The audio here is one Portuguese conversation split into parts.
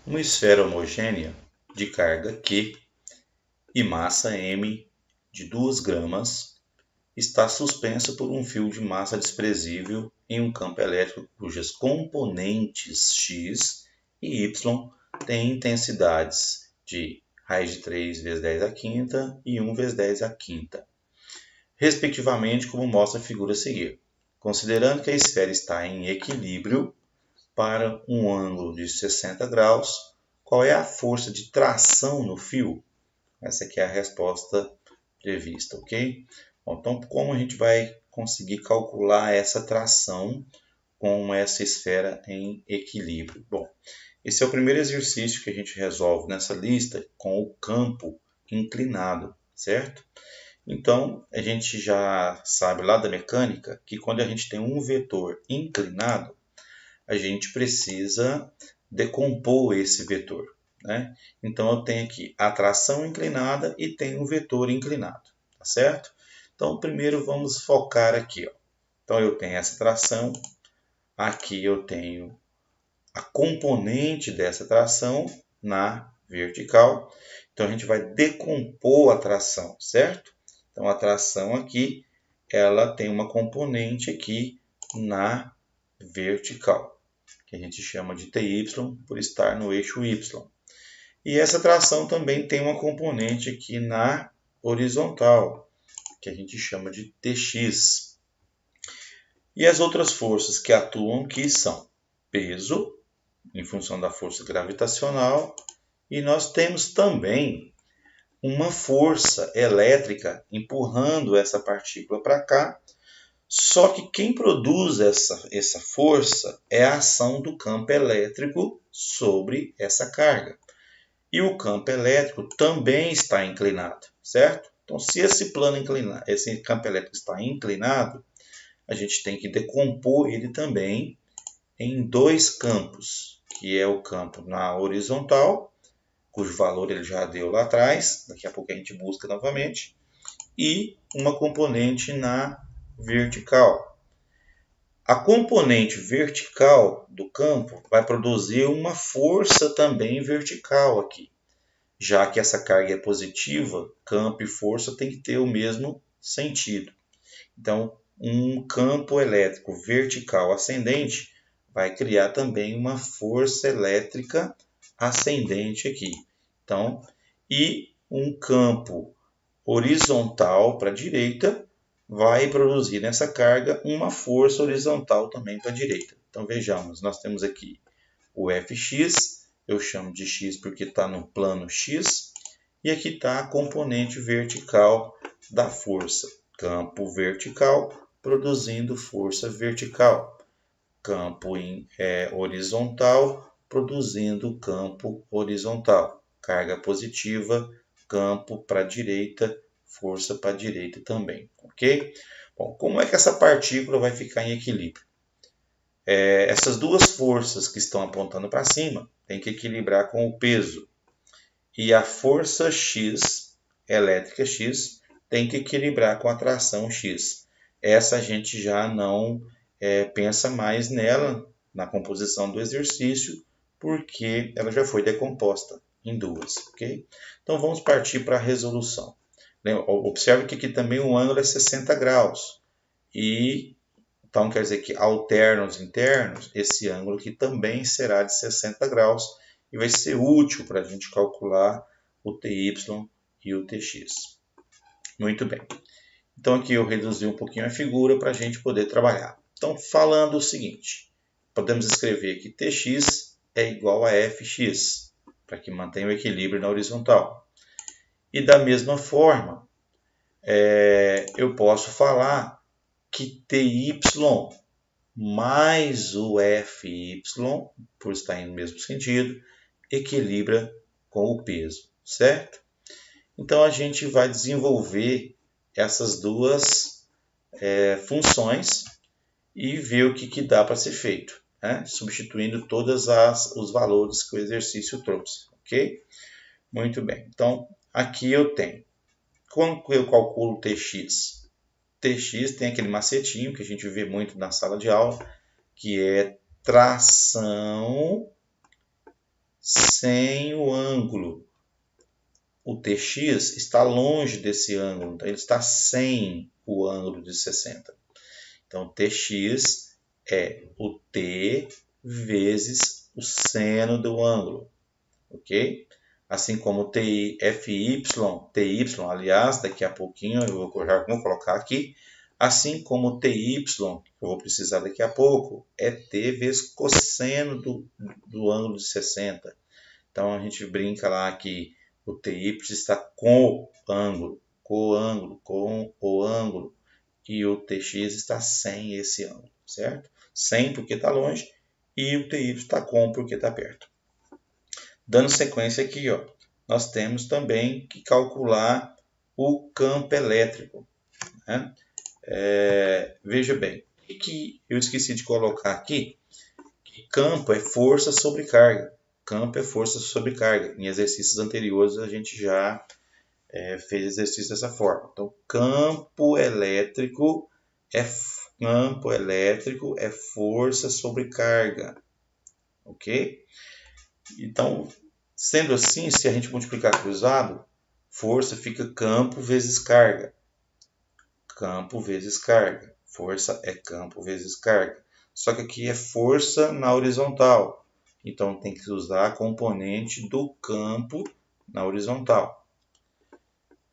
Uma esfera homogênea de carga Q e massa m de 2 gramas está suspensa por um fio de massa desprezível em um campo elétrico cujas componentes x e y têm intensidades de raiz de 3 vezes 10 à quinta e 1 vezes 10 à quinta, respectivamente, como mostra a figura a seguir. Considerando que a esfera está em equilíbrio para um ângulo de 60 graus, qual é a força de tração no fio? Essa aqui é a resposta prevista, ok? Bom, então, como a gente vai conseguir calcular essa tração com essa esfera em equilíbrio? Bom, esse é o primeiro exercício que a gente resolve nessa lista com o campo inclinado, certo? Então, a gente já sabe lá da mecânica que quando a gente tem um vetor inclinado, a gente precisa decompor esse vetor, né? Então, eu tenho aqui a tração inclinada e tenho um vetor inclinado, tá certo? Então, primeiro vamos focar aqui, ó. Então, eu tenho essa tração, aqui eu tenho a componente dessa tração na vertical. Então, a gente vai decompor a tração, certo? Então, a tração aqui, ela tem uma componente aqui na vertical, que a gente chama de TY por estar no eixo Y. E essa tração também tem uma componente aqui na horizontal, que a gente chama de TX. E as outras forças que atuam aqui são peso, em função da força gravitacional, e nós temos também uma força elétrica empurrando essa partícula para cá. Só que quem produz essa força é a ação do campo elétrico sobre essa carga. E o campo elétrico também está inclinado, certo? Então, se esse plano inclinado, esse campo elétrico está inclinado, a gente tem que decompor ele também em dois campos, que é o campo na horizontal, cujo valor ele já deu lá atrás, daqui a pouco a gente busca novamente, e uma componente na vertical. A componente vertical do campo vai produzir uma força também vertical aqui. Já que essa carga é positiva, campo e força tem que ter o mesmo sentido. Então, um campo elétrico vertical ascendente vai criar também uma força elétrica ascendente aqui. Então, e um campo horizontal para a direita vai produzir nessa carga uma força horizontal também para a direita. Então vejamos, nós temos aqui o Fx, eu chamo de x porque está no plano x, e aqui está a componente vertical da força, campo vertical produzindo força vertical, campo horizontal produzindo campo horizontal, carga positiva, campo para a direita, força para a direita também, ok? Bom, como é que essa partícula vai ficar em equilíbrio? Essas duas forças que estão apontando para cima tem que equilibrar com o peso. E a força X, elétrica X, tem que equilibrar com a tração X. Essa a gente já não pensa mais nela, na composição do exercício, porque ela já foi decomposta em duas, ok? Então vamos partir para a resolução. Observe que aqui também o ângulo é 60 graus. E então quer dizer que alternos internos, esse ângulo aqui também será de 60 graus e vai ser útil para a gente calcular o TY e o TX. Muito bem. Então aqui eu reduzi um pouquinho a figura para a gente poder trabalhar. Então falando o seguinte, podemos escrever que TX é igual a Fx, para que mantenha o equilíbrio na horizontal. E da mesma forma, eu posso falar que TY mais o Fy, por estar no mesmo sentido, equilibra com o peso, certo? Então a gente vai desenvolver essas duas funções e ver o que dá para ser feito, né? Substituindo todos os valores que o exercício trouxe, ok? Muito bem, então aqui eu tenho, como eu calculo Tx? Tx tem aquele macetinho que a gente vê muito na sala de aula, que é tração sem o ângulo. O TX está longe desse ângulo, então ele está sem o ângulo de 60. Então, TX é o T vezes o seno do ângulo, ok? Assim como TY, aliás, daqui a pouquinho eu já vou colocar aqui, assim como TY, que eu vou precisar daqui a pouco, é T vezes cosseno do ângulo de 60. Então, a gente brinca lá que o TY está com o ângulo, com o ângulo, e o TX está sem esse ângulo, certo? Sem porque está longe, e o TY está com porque está perto. Dando sequência aqui, ó, nós temos também que calcular o campo elétrico, né? Veja bem, o que eu esqueci de colocar aqui, que campo é força sobre carga. Campo é força sobre carga. Em exercícios anteriores a gente já fez exercício dessa forma. Então, campo elétrico é força sobre carga, ok? Então, sendo assim, se a gente multiplicar cruzado, força fica campo vezes carga. Campo vezes carga. Força é campo vezes carga. Só que aqui é força na horizontal. Então, tem que usar a componente do campo na horizontal.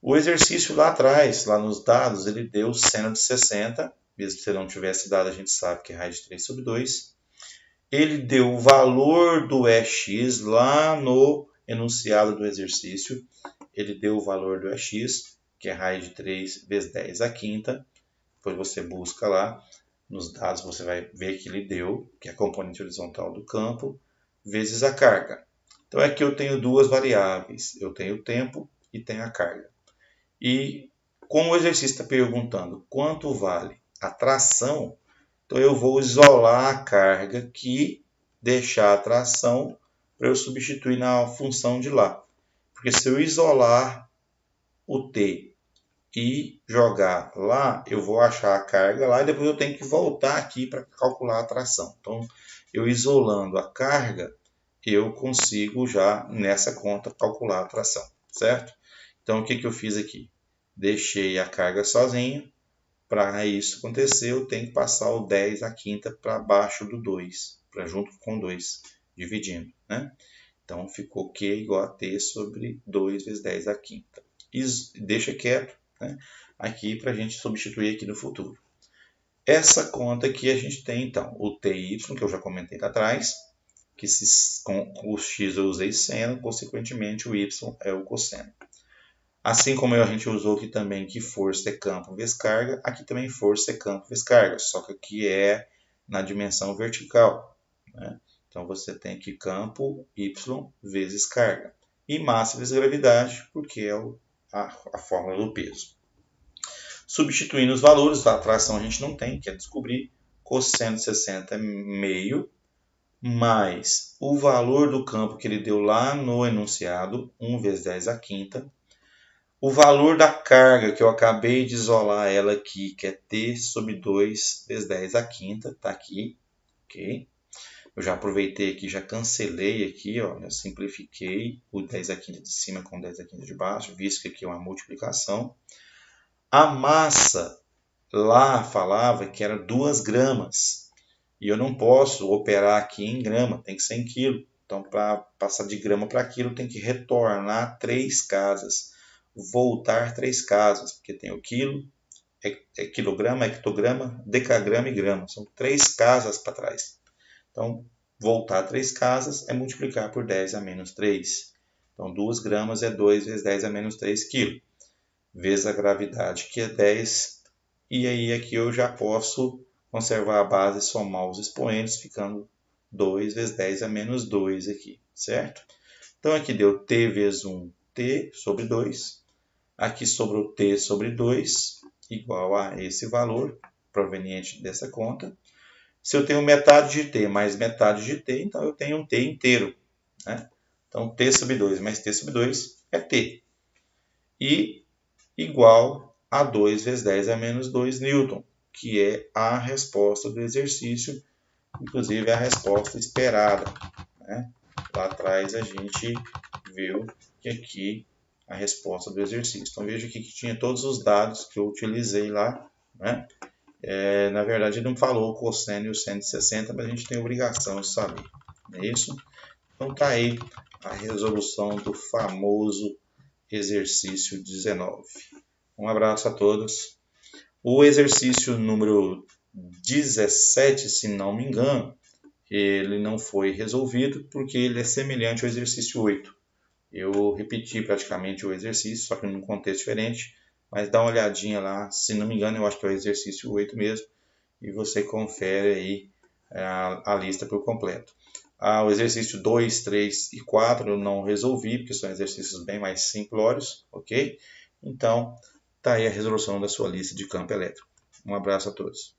O exercício lá atrás, lá nos dados, ele deu seno de 60. Mesmo se não tivesse dado, a gente sabe que é raiz de 3 sobre 2. Ele deu o valor do EX lá no enunciado do exercício. Ele deu o valor do EX, que é raiz de 3 vezes 10 à quinta. Depois você busca lá. Nos dados você vai ver que ele deu, que é a componente horizontal do campo, vezes a carga. Então aqui eu tenho duas variáveis. Eu tenho o tempo e tenho a carga. E como o exercício está perguntando quanto vale a tração, então eu vou isolar a carga aqui, deixar a tração para eu substituir na função de lá. Porque se eu isolar o T e jogar lá, eu vou achar a carga lá e depois eu tenho que voltar aqui para calcular a tração. Então, eu isolando a carga, eu consigo já nessa conta calcular a tração, certo? Então, o que eu fiz aqui? Deixei a carga sozinha. Para isso acontecer, eu tenho que passar o 10 à quinta para baixo do 2, para junto com 2, dividindo, né? Então, ficou Q igual a T sobre 2 vezes 10 à quinta. E deixa quieto, né? Aqui para a gente substituir aqui no futuro. Essa conta aqui a gente tem, então, o TY, que eu já comentei lá atrás, que com o X eu usei seno, consequentemente o Y é o cosseno. Assim como a gente usou aqui também que força é campo vezes carga, aqui também força é campo vezes carga, só que aqui é na dimensão vertical, né? Então você tem aqui campo y vezes carga. E massa vezes gravidade, porque é a fórmula do peso. Substituindo os valores, da tração a gente não tem, que é descobrir cosseno de 60 é meio, mais o valor do campo que ele deu lá no enunciado, 1 vezes 10 à quinta, o valor da carga, que eu acabei de isolar ela aqui, que é T sobre 2 vezes 10 à quinta, está aqui, ok? Eu já aproveitei aqui, já cancelei aqui, ó, eu simplifiquei o 10 à quinta de cima com 10 à quinta de baixo, visto que aqui é uma multiplicação. A massa lá falava que era 2 gramas, e eu não posso operar aqui em grama, tem que ser em quilo. Então, para passar de grama para quilo, tem que retornar 3 casas. Voltar 3 casas, porque tem o quilo, quilograma, hectograma, decagrama e grama. São 3 casas para trás. Então, voltar 3 casas é multiplicar por 10 a menos 3. Então, 2 gramas é 2 vezes 10 a menos 3 quilos. Vezes a gravidade, que é 10. E aí aqui eu já posso conservar a base e somar os expoentes, ficando 2 vezes 10 a menos 2 aqui, certo? Então, aqui deu T vezes 1, T sobre 2. Aqui sobrou T sobre 2, igual a esse valor, proveniente dessa conta. Se eu tenho metade de T mais metade de T, então eu tenho um T inteiro, né? Então, T sobre 2 mais T sobre 2 é T. E igual a 2 vezes 10 a menos 2 newton, que é a resposta do exercício, inclusive a resposta esperada, né? lá atrás a gente viu que aqui a resposta do exercício. Então veja aqui que tinha todos os dados que eu utilizei lá, né? Na verdade ele não falou o cosseno e o seno de 60, mas a gente tem a obrigação de saber, não é isso? Então tá aí a resolução do famoso exercício 19. Um abraço a todos. O exercício número 17, se não me engano, ele não foi resolvido porque ele é semelhante ao exercício 8. Eu repeti praticamente o exercício, só que num contexto diferente, mas dá uma olhadinha lá, se não me engano, eu acho que é o exercício 8 mesmo, e você confere aí a lista por completo. O exercício 2, 3 e 4 eu não resolvi, porque são exercícios bem mais simplórios, ok? Então, tá aí a resolução da sua lista de campo elétrico. Um abraço a todos.